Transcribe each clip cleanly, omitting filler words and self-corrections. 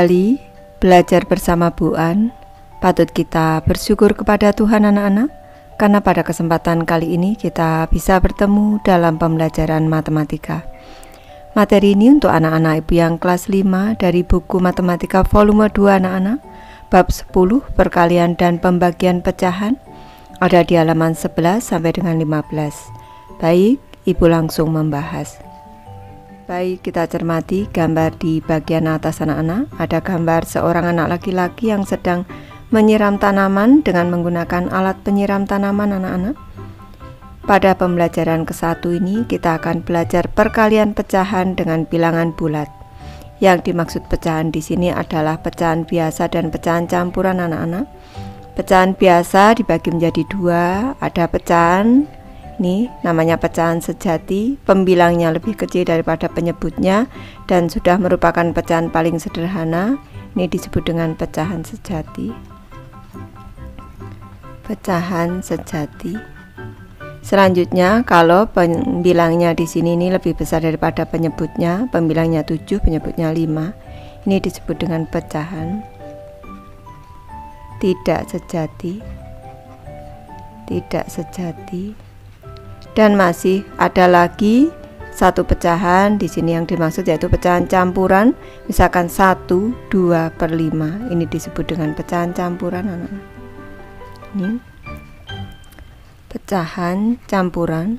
kembali belajar bersama Bu An. Patut kita bersyukur kepada Tuhan anak-anak, karena pada kesempatan kali ini kita bisa bertemu dalam pembelajaran matematika. Materi ini untuk anak-anak ibu yang kelas 5 dari buku Matematika volume 2 anak-anak, bab 10 perkalian dan pembagian pecahan, ada di halaman 11 sampai dengan 15. Baik, ibu langsung membahas. Baik, kita cermati gambar di bagian atas anak-anak. Ada gambar seorang anak laki-laki yang sedang menyiram tanaman dengan menggunakan alat penyiram tanaman anak-anak. Pada pembelajaran ke-1 ini kita akan belajar perkalian pecahan dengan bilangan bulat. Yang dimaksud pecahan di sini adalah pecahan biasa dan pecahan campuran anak-anak. Pecahan biasa dibagi menjadi 2, ada pecahan ini namanya pecahan sejati, pembilangnya lebih kecil daripada penyebutnya dan sudah merupakan pecahan paling sederhana. Ini disebut dengan pecahan sejati. Pecahan sejati. Selanjutnya, kalau pembilangnya di sini ini lebih besar daripada penyebutnya, pembilangnya 7, penyebutnya 5, ini disebut dengan pecahan tidak sejati. Tidak sejati. Dan masih ada lagi satu pecahan di sini yang dimaksud yaitu pecahan campuran, misalkan 1/2/5. Ini disebut dengan pecahan campuran anak-anak. Ini pecahan campuran.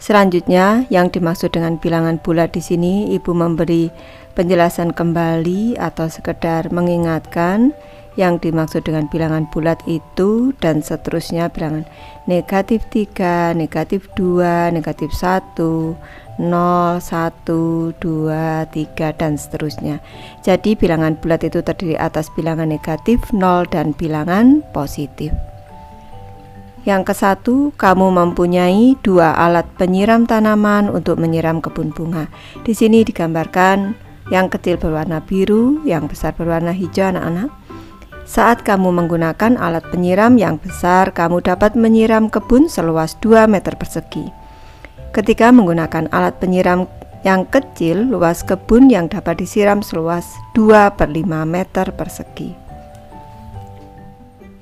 Selanjutnya yang dimaksud dengan bilangan bulat di sini ibu memberi penjelasan kembali atau sekedar mengingatkan. Yang dimaksud dengan bilangan bulat itu dan seterusnya bilangan negatif 3, negatif 2, negatif 1, 0, 1, 2, 3 dan seterusnya. Jadi bilangan bulat itu terdiri atas bilangan negatif, 0 dan bilangan positif. Yang ke-1, kamu mempunyai 2 alat penyiram tanaman untuk menyiram kebun bunga. Di sini digambarkan yang kecil berwarna biru, yang besar berwarna hijau anak-anak. Saat kamu menggunakan alat penyiram yang besar, kamu dapat menyiram kebun seluas 2 meter persegi. Ketika menggunakan alat penyiram yang kecil, luas kebun yang dapat disiram seluas 2/5 meter persegi.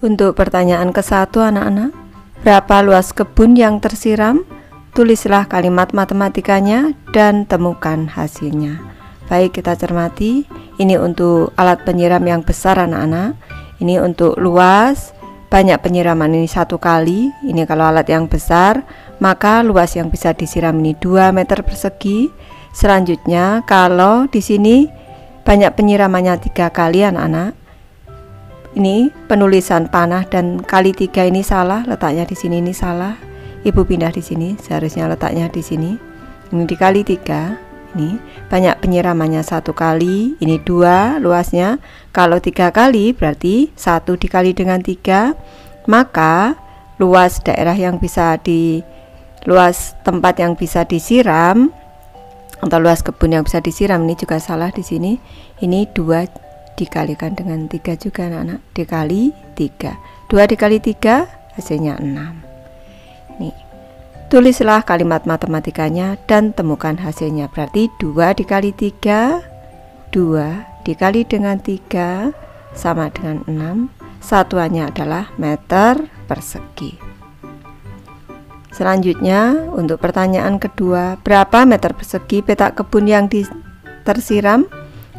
Untuk pertanyaan ke-1 anak-anak, berapa luas kebun yang tersiram? Tulislah kalimat matematikanya dan temukan hasilnya. Baik, kita cermati. Ini untuk alat penyiram yang besar anak-anak. Ini untuk luas, banyak penyiraman ini 1 kali. Ini kalau alat yang besar, maka luas yang bisa disiram ini 2 meter persegi. Selanjutnya, kalau di sini banyak penyiramannya 3 kali anak-anak. Ini penulisan panah dan kali 3 ini salah, letaknya di sini ini salah. Ibu pindah di sini, seharusnya letaknya di sini. Ini dikali 3. Ini banyak penyiramannya 1 kali, ini 2 luasnya. Kalau 3 kali berarti 1 dikali dengan 3, maka luas daerah yang bisa luas tempat yang bisa disiram atau luas kebun yang bisa disiram ini juga salah di sini. Ini 2 dikalikan dengan 3 juga anak-anak, dikali 3. 2 dikali 3 hasilnya 6. Nih. Tulislah kalimat matematikanya dan temukan hasilnya. Berarti 2 dikali 3, 2 dikali dengan 3 sama dengan 6. Satuannya adalah meter persegi. Selanjutnya untuk pertanyaan kedua, berapa meter persegi petak kebun yang tersiram?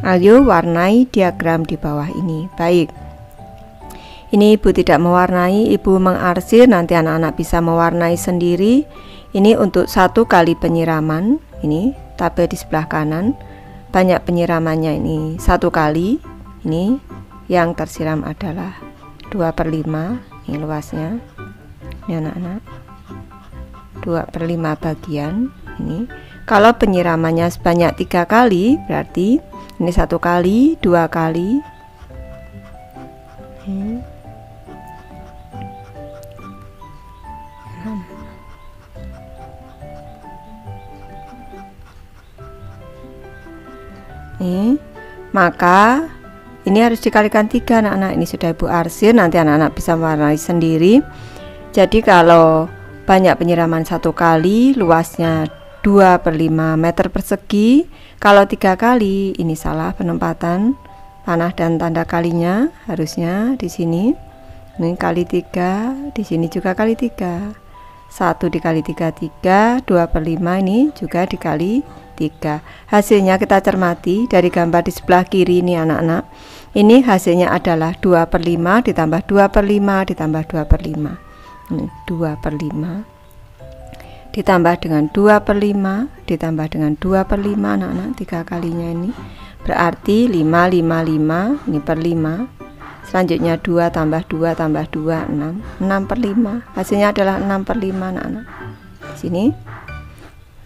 Ayo warnai diagram di bawah ini. Baik. Ini ibu tidak mewarnai, ibu mengarsir, nanti anak-anak bisa mewarnai sendiri. Ini untuk 1 kali penyiraman, ini tabel di sebelah kanan. Banyak penyiramannya ini 1 kali. Ini yang tersiram adalah 2/5, ini luasnya. Ini anak-anak 2/5 bagian. Ini kalau penyiramannya sebanyak 3 kali, berarti ini 1 kali, 2 kali. Maka ini harus dikalikan 3 anak-anak. Ini sudah ibu arsir, nanti anak-anak bisa mewarnai sendiri. Jadi kalau banyak penyiraman 1 kali, luasnya 2/5 meter persegi. Kalau 3 kali, ini salah penempatan, panah dan tanda kalinya harusnya di sini. Ini kali 3, di sini juga kali 3. 1 dikali 3, 3, 2/5 ini juga dikali 3. Hasilnya kita cermati dari gambar di sebelah kiri ini anak-anak. Ini hasilnya adalah 2/5 ditambah 2/5 ditambah 2/5. Ini 2/5 ditambah dengan 2/5 ditambah dengan 2/5 anak-anak, 3 kalinya ini. Berarti 5, 5, 5, ini per 5. Selanjutnya 2 tambah 2 tambah 2, 6. 6/5. Hasilnya adalah 6/5 anak-anak. Di sini.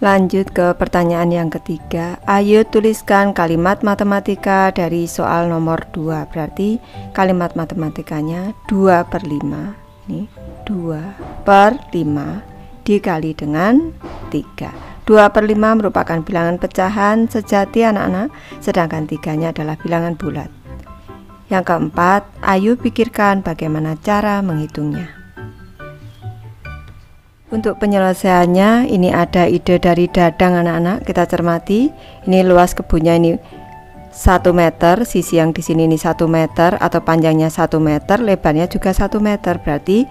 Lanjut ke pertanyaan yang ketiga. Ayo tuliskan kalimat matematika dari soal nomor 2. Berarti kalimat matematikanya 2/5. Ini 2/5 dikali dengan 3. 2/5 merupakan bilangan pecahan sejati anak-anak, sedangkan 3-nya adalah bilangan bulat. Yang keempat, ayo pikirkan bagaimana cara menghitungnya. Untuk penyelesaiannya, ini ada ide dari Dadang anak-anak. Kita cermati, ini luas kebunnya ini 1 meter, sisi yang di sini ini 1 meter atau panjangnya 1 meter, lebarnya juga 1 meter. Berarti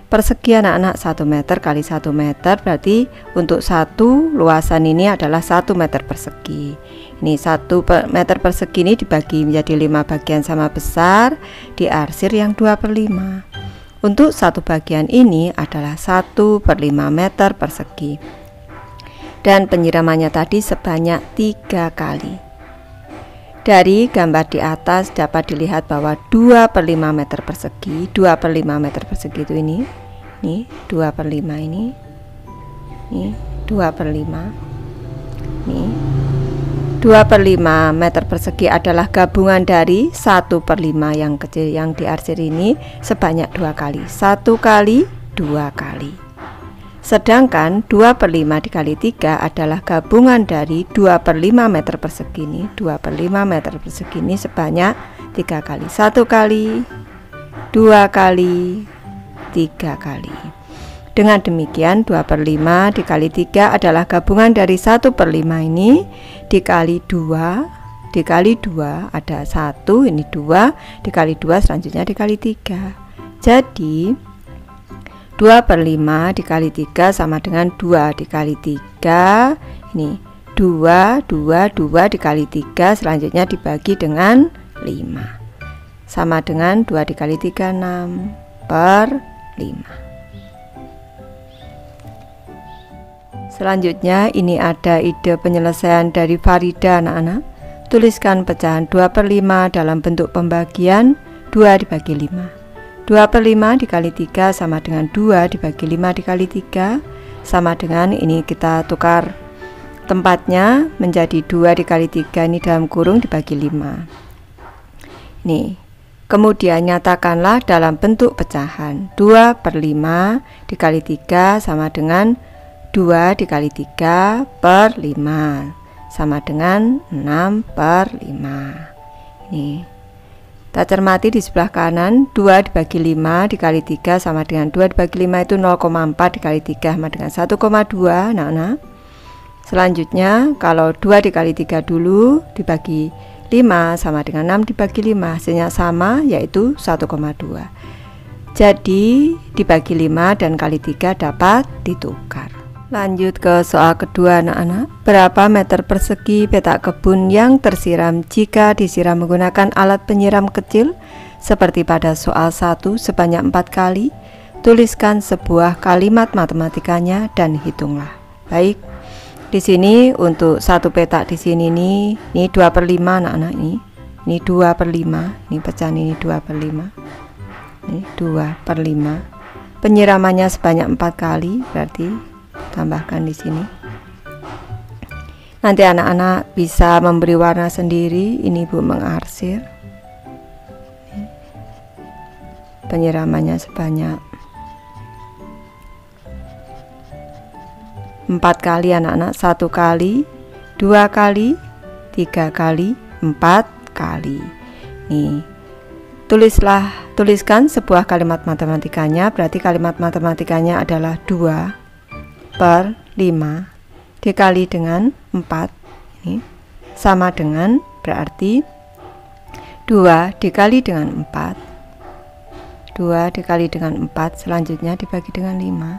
persegi anak-anak 1 meter kali 1 meter, berarti untuk satu luasan ini adalah 1 meter persegi. Ini 1 meter persegi ini dibagi menjadi 5 bagian sama besar, diarsir yang 2/5. Untuk satu bagian ini adalah 1/5 meter persegi. Dan penyiramannya tadi sebanyak 3 kali. Dari gambar di atas dapat dilihat bahwa 2/5 meter persegi, 2/5 meter persegi itu ini 2/5 ini 2/5. Nih 2/5 meter persegi adalah gabungan dari 1/5 yang kecil yang diarsir ini sebanyak 2 kali. 1 kali, 2 kali. Sedangkan 2/5 dikali 3 adalah gabungan dari 2/5 meter persegi ini. 2/5 meter persegi ini sebanyak 3 kali. 1 kali, 2 kali, 3 kali. Dengan demikian 2/5 dikali 3 adalah gabungan dari 1/5 ini dikali 2, dikali 2 ada 1, ini 2, dikali 2 selanjutnya dikali 3. Jadi 2/5 dikali 3 sama dengan 2 dikali 3. Ini 2, 2, 2 dikali 3 selanjutnya dibagi dengan 5. Sama dengan 2 dikali 3, 6/5. Selanjutnya ini ada ide penyelesaian dari Farida anak-anak. Tuliskan pecahan 2/5 dalam bentuk pembagian 2 dibagi 5. 2/5 dikali 3 sama dengan 2 dibagi 5 dikali 3. Sama dengan ini kita tukar tempatnya menjadi 2 dikali 3 ini dalam kurung dibagi 5. Nih, kemudian nyatakanlah dalam bentuk pecahan 2/5 dikali 3 sama dengan 2 dikali 3/5 sama dengan 6/5. Nih, kita cermati di sebelah kanan 2 dibagi 5 dikali 3 sama dengan 2 dibagi 5 itu 0,4 dikali 3 sama dengan 1,2. Nah, selanjutnya kalau 2 dikali 3 dulu dibagi 5 sama dengan 6 dibagi 5, hasilnya sama yaitu 1,2. Jadi dibagi 5 dan kali 3 dapat ditukar. Lanjut ke soal kedua anak-anak. Berapa meter persegi petak kebun yang tersiram jika disiram menggunakan alat penyiram kecil seperti pada soal 1 sebanyak 4 kali? Tuliskan sebuah kalimat matematikanya dan hitunglah. Baik. Di sini untuk satu petak di sini ini 2/5 anak-anak ini. Ini 2/5. Ini pecahan ini 2/5. Ini 2/5. Penyiramannya sebanyak 4 kali, berarti tambahkan di sini. Nanti anak-anak bisa memberi warna sendiri. Ini Ibu mengarsir. Penyiramannya sebanyak 4 kali anak-anak. 1 kali, 2 kali, 3 kali, 4 kali. Nih, tuliskan sebuah kalimat matematikanya. Berarti kalimat matematikanya adalah 2/5 dikali dengan 4 ini sama dengan berarti 2 dikali dengan 4, 2 dikali dengan 4, selanjutnya dibagi dengan 5.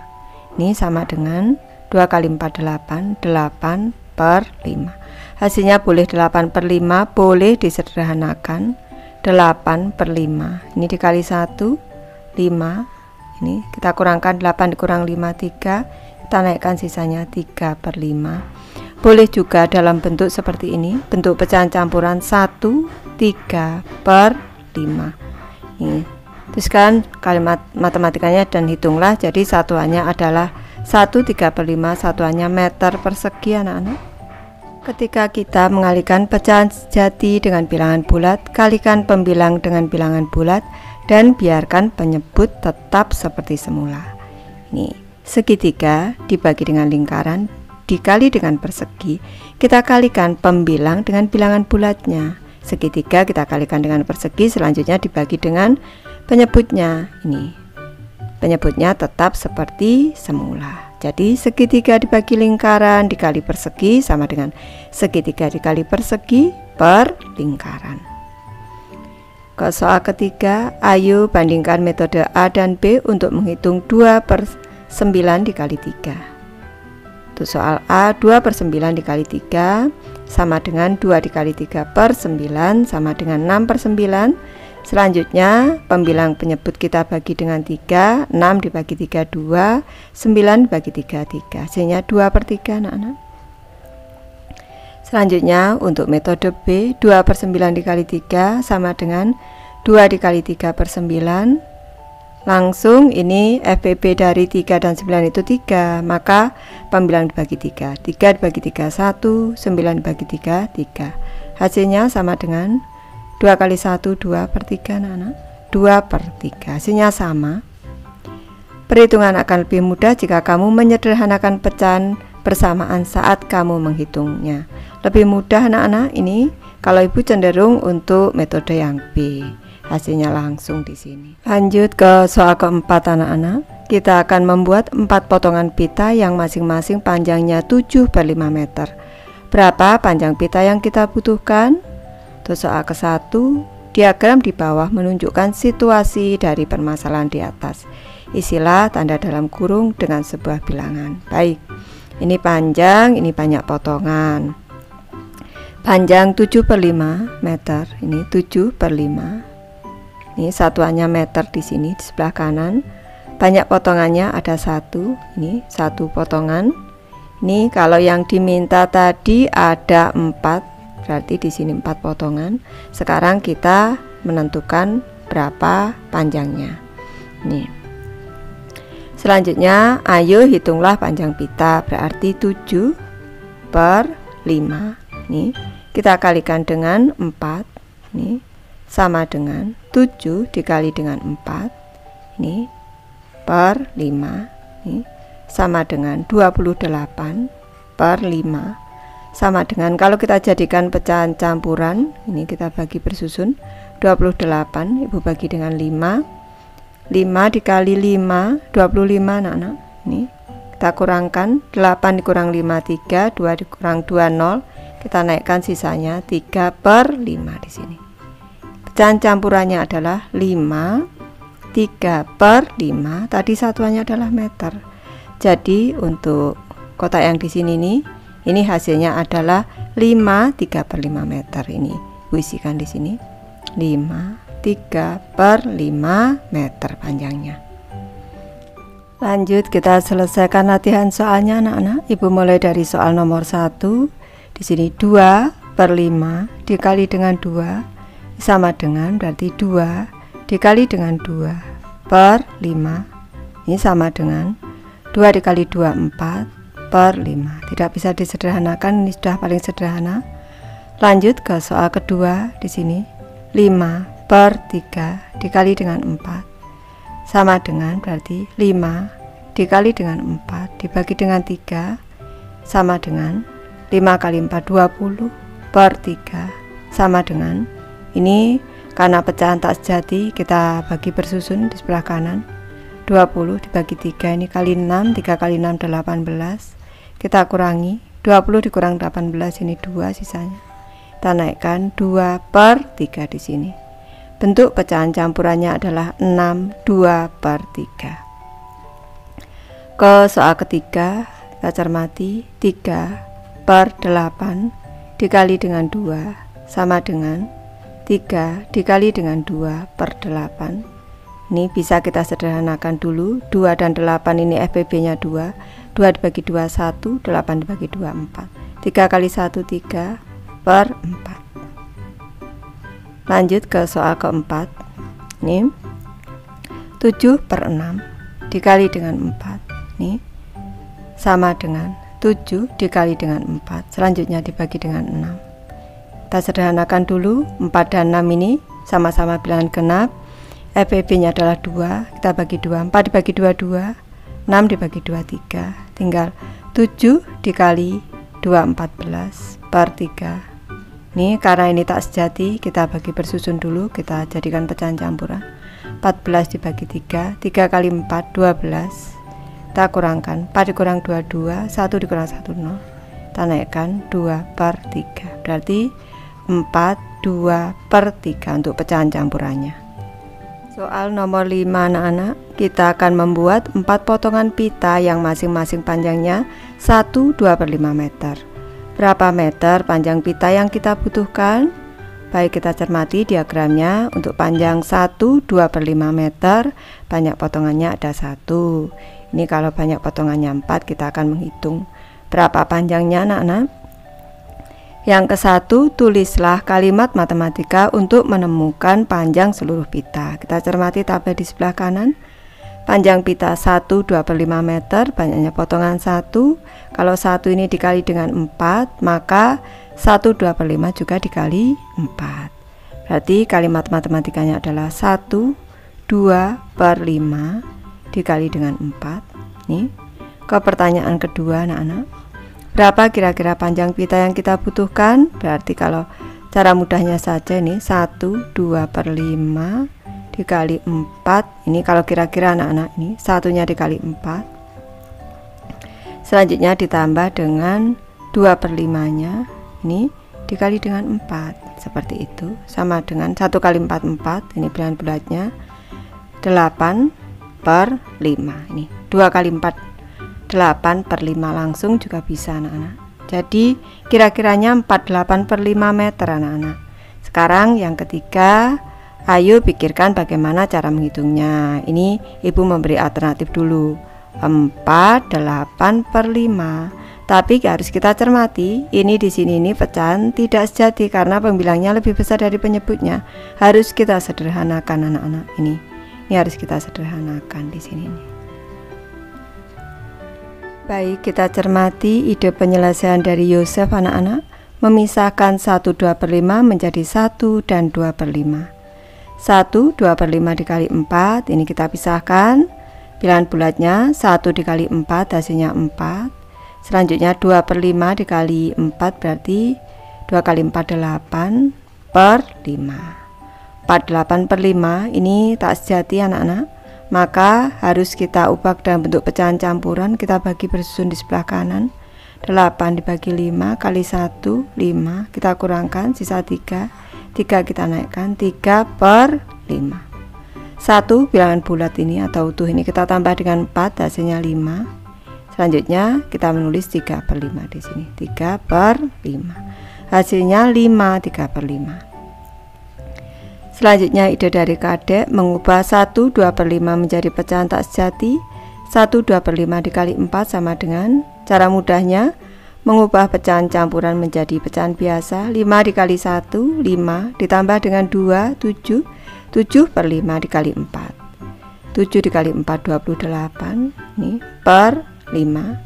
Ini sama dengan 2 kali 4 8, 8 per 5. Hasilnya boleh 8 per 5, boleh disederhanakan 8 per 5. Ini dikali 1, 5. Ini kita kurangkan 8 dikurang 5, 3. Kita naikkan sisanya 3 per 5. Boleh juga dalam bentuk seperti ini, bentuk pecahan campuran 1, 3 per 5. Ini teruskan kalimat matematikanya dan hitunglah. Jadi satuannya adalah 1 3 per 5, satuannya meter persegi anak-anak. Ketika kita mengalihkan pecahan sejati dengan bilangan bulat, kalikan pembilang dengan bilangan bulat dan biarkan penyebut tetap seperti semula. Ini segitiga dibagi dengan lingkaran dikali dengan persegi, kita kalikan pembilang dengan bilangan bulatnya. Segitiga kita kalikan dengan persegi, selanjutnya dibagi dengan penyebutnya. Ini penyebutnya tetap seperti semula. Jadi segitiga dibagi lingkaran dikali persegi sama dengan segitiga dikali persegi per lingkaran. Ke soal ketiga, ayo bandingkan metode A dan B untuk menghitung 2 per 9 dikali 3. Untuk soal A, 2 per 9 dikali 3 sama dengan 2 dikali 3 per 9 sama dengan 6 per 9. Selanjutnya pembilang penyebut kita bagi dengan 3, 6 dibagi 3 2, 9 dibagi 3 3, hasilnya 2 per 3 anak-anak. Selanjutnya untuk metode B, 2 per 9 dikali 3 sama dengan 2 dikali 3 per 9. Langsung ini FPB dari 3 dan 9 itu 3, maka pembilang dibagi 3, 3 dibagi 3 1, 9 dibagi 3 3. Hasilnya sama dengan 2 kali 1 2 per 3 anak-anak, 2 per 3, hasilnya sama. Perhitungan akan lebih mudah jika kamu menyederhanakan pecahan bersamaan saat kamu menghitungnya. Lebih mudah anak-anak ini kalau ibu cenderung untuk metode yang B. Hasilnya langsung di sini. Lanjut ke soal keempat anak-anak. Kita akan membuat 4 potongan pita yang masing-masing panjangnya 7 per 5 meter. Berapa panjang pita yang kita butuhkan? Untuk soal ke-1, diagram di bawah menunjukkan situasi dari permasalahan di atas. Isilah tanda dalam kurung dengan sebuah bilangan. Baik, ini panjang, ini banyak potongan. Panjang 7 per 5 meter, ini 7 per 5. Ini satuannya meter di sini di sebelah kanan. Banyak potongannya ada 1. Ini 1 potongan. Ini kalau yang diminta tadi ada 4, berarti di sini 4 potongan. Sekarang kita menentukan berapa panjangnya. Ini. Selanjutnya, ayo hitunglah panjang pita, berarti 7 per 5. Ini kita kalikan dengan 4. Ini sama dengan 7 dikali dengan 4 ini per 5 ini sama dengan 28 per 5 sama dengan, kalau kita jadikan pecahan campuran ini kita bagi bersusun 28, ibu bagi dengan 5 dikali 5 25 anak-anak. Ini kita kurangkan 8 dikurang 5 3, 2 dikurang 2 0, kita naikkan sisanya 3 per 5 di sini. Pecahan campurannya adalah 5, 3 per 5, tadi satuannya adalah meter. Jadi untuk kotak yang di sini nih, ini hasilnya adalah 5 3 per 5 meter. Ini isikan di sini 5 3 per 5 meter panjangnya. Lanjut kita selesaikan latihan soalnya anak-anak. Ibu mulai dari soal nomor 1. Di sini 2 per 5 dikali dengan 2 sama dengan, berarti 2 dikali dengan 2 per 5 ini sama dengan 2 dikali 2 4 per 5. Tidak bisa disederhanakan, ini sudah paling sederhana. Lanjut ke soal kedua. Di sini 5 per 3 dikali dengan 4 sama dengan, berarti 5 dikali dengan 4 dibagi dengan 3 sama dengan 5 kali 4 20 per 3 sama dengan, ini karena pecahan tak sejati kita bagi bersusun di sebelah kanan. 20 dibagi 3 ini kali 6, 3 kali 6 18. Kita kurangi 20 dikurang 18 ini 2 sisanya. kita naikkan 2/3 di sini. Bentuk pecahan campurannya adalah 6 2/3. Ke soal ketiga, kita cermati 3/8 dikali dengan 2 sama dengan 3 dikali dengan 2/8. Ini bisa kita sederhanakan dulu. 2 dan 8 ini FBB nya 2. 2 dibagi 2 1, 8 dibagi 2 4. 3 kali 1 3/4. Lanjut ke soal keempat. Ini 7/6 dikali dengan 4. Ini sama dengan 7 dikali dengan 4. Selanjutnya dibagi dengan 6. Kita sederhanakan dulu. 4 dan 6 ini sama-sama bilangan genap. FBB nya adalah 2. Kita bagi 2. 4 dibagi 2 2. 6 dibagi 2 3. Tinggal 7 dikali 2 14/3. Ini karena ini tak sejati, kita bagi bersusun dulu. Kita jadikan pecahan campuran. 14 dibagi 3. 3 kali 4 12. Kita kurangkan 4 dikurang 2 2, 1 dikurang 1 0. Kita naikkan 2/3. Berarti 4 2/3 untuk pecahan campurannya. Soal nomor 5 anak-anak, kita akan membuat 4 potongan pita yang masing-masing panjangnya 1 2/5 meter. Berapa meter panjang pita yang kita butuhkan? Baik, kita cermati diagramnya. Untuk panjang 1 2/5 meter, banyak potongannya ada 1. Ini kalau banyak potongannya 4, kita akan menghitung berapa panjangnya anak-anak. Yang ke-1, tulislah kalimat matematika untuk menemukan panjang seluruh pita. Kita cermati tabel di sebelah kanan. Panjang pita 1 2/5 meter, banyaknya potongan 1. Kalau 1 ini dikali dengan 4, maka 1 2/5 juga dikali 4. Berarti kalimat matematikanya adalah 1 2/5 dikali dengan 4. Nih, ke pertanyaan kedua anak-anak. Berapa kira-kira panjang pita yang kita butuhkan? Berarti kalau cara mudahnya saja ini 1 2/5 dikali 4. Ini kalau kira-kira anak-anak, ini satunya dikali 4. Selanjutnya ditambah dengan 2/5 nya. Ini dikali dengan 4. Seperti itu. Sama dengan 1 kali 4 4. Ini bilangan bulatnya 8/5. Ini 2 kali 4 8/5 langsung juga bisa anak-anak. Jadi kira-kiranya 48/5 meter anak-anak. Sekarang yang ketiga, ayo pikirkan bagaimana cara menghitungnya. Ini ibu memberi alternatif dulu, 48/5. Tapi harus kita cermati, ini di sini ini pecahan tidak sejati karena pembilangnya lebih besar dari penyebutnya. Harus kita sederhanakan anak-anak. Ini harus kita sederhanakan di sini nih. Baik, kita cermati ide penyelesaian dari Yosef anak-anak. Memisahkan 1 2/5 menjadi 1 dan 2/5. 1 2/5 dikali 4, ini kita pisahkan. Bilangan bulatnya 1 dikali 4 hasilnya 4. Selanjutnya 2/5 dikali 4 berarti 2 kali 4 8/5. 48/5 ini tak sejati anak-anak. Maka harus kita ubah dalam bentuk pecahan campuran. Kita bagi bersusun di sebelah kanan. 8 dibagi 5 kali 1 5. Kita kurangkan sisa 3. 3 kita naikkan 3/5. 1 bilangan bulat ini atau utuh ini kita tambah dengan 4 hasilnya 5. Selanjutnya kita menulis 3/5 di sini. 3/5. Hasilnya 5 3/5. Selanjutnya ide dari kadek mengubah 1 2/5 menjadi pecahan tak sejati. 1 2/5 dikali 4 sama dengan, cara mudahnya mengubah pecahan campuran menjadi pecahan biasa. 5 dikali 1 5 ditambah dengan 2 7. 7/5 dikali 4. 7 dikali 4 28. Ini per 5.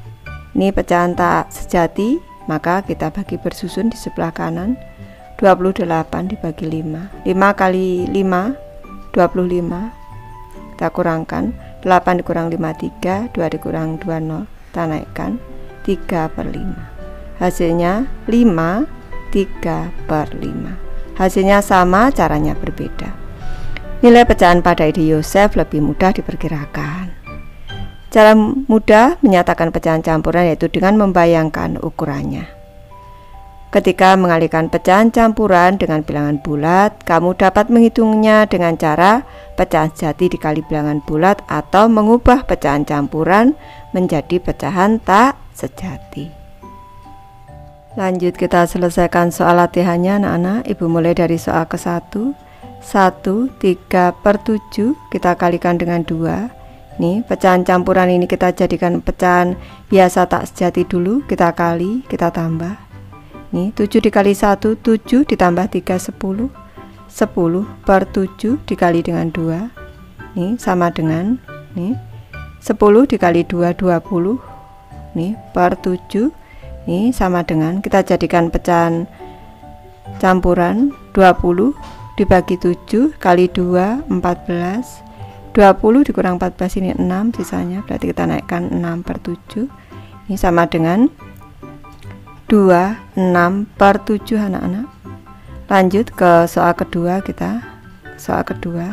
Ini pecahan tak sejati, maka kita bagi bersusun di sebelah kanan. 28 dibagi 5. 5 kali 5 25. Kita kurangkan 8 dikurang 5 3, 2 dikurang 2 0. Kita naikkan 3/5. Hasilnya 5 3/5. Hasilnya sama, caranya berbeda. Nilai pecahan pada ide Yosef lebih mudah diperkirakan. Cara mudah menyatakan pecahan campuran yaitu dengan membayangkan ukurannya. Ketika mengalihkan pecahan campuran dengan bilangan bulat, kamu dapat menghitungnya dengan cara pecahan sejati dikali bilangan bulat atau mengubah pecahan campuran menjadi pecahan tak sejati. Lanjut kita selesaikan soal latihannya anak-anak. Ibu mulai dari soal ke-1. 1, 3/7 kita kalikan dengan 2. Nih, pecahan campuran ini kita jadikan pecahan biasa tak sejati dulu. Kita kali, kita tambah. Nih, 7 dikali 1, 7 ditambah 3, 10. 10/7 dikali dengan 2. Nih, sama dengan nih 10 dikali 2, 20. Nih, per 7. Nih, sama dengan, kita jadikan pecahan campuran 20 dibagi 7 kali 2, 14. 20 dikurang 14 ini 6 sisanya, berarti kita naikkan 6/7. Ini sama dengan 26/7 anak-anak. Lanjut ke soal kedua kita. Soal kedua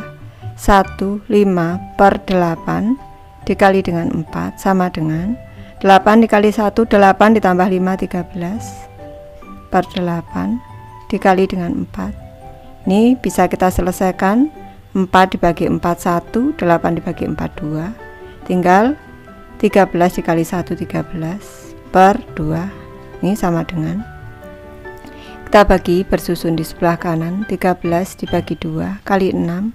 15/8 dikali dengan 4 sama dengan 8 dikali 1, 8 ditambah 5, 13/8 dikali dengan 4. Ini bisa kita selesaikan. 4 dibagi 4 1, 8 dibagi 4 2. Tinggal 13 dikali 1, 13/2. Ini sama dengan, kita bagi bersusun di sebelah kanan. 13 dibagi 2 kali 6,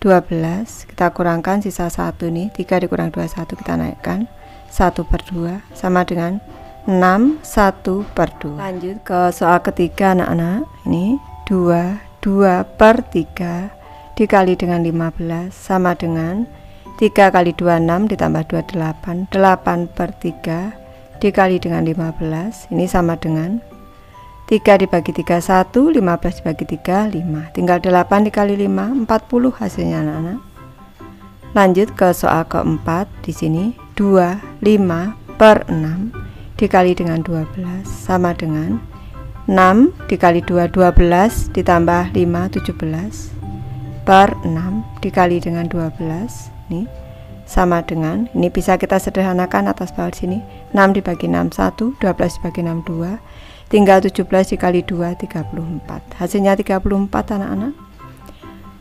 12. Kita kurangkan sisa 1 nih, 3 dikurang 2, 1, kita naikkan 1/2 sama dengan 6 1/2. Lanjut ke soal ketiga anak-anak. Ini 2/3 dikali dengan 15 sama dengan 3 kali 2 6 ditambah 2 8. 8/3 dikali dengan 15. Ini sama dengan 3 dibagi 3 1, 15 dibagi 3 5. Tinggal 8 dikali 5 40 hasilnya anak-anak. Lanjut ke soal keempat. Di sini 25/6 dikali dengan 12 sama dengan 6 dikali 2 12 ditambah 5 17/6 dikali dengan 12. Nih sama dengan, ini bisa kita sederhanakan atas bawah sini. 6 dibagi 6 1, 12 dibagi 6 2. Tinggal 17 dikali 2 34. Hasilnya 34 anak-anak.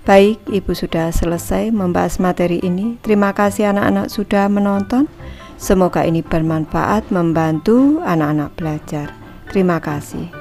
Baik, Ibu sudah selesai membahas materi ini. Terima kasih anak-anak sudah menonton. Semoga ini bermanfaat membantu anak-anak belajar. Terima kasih.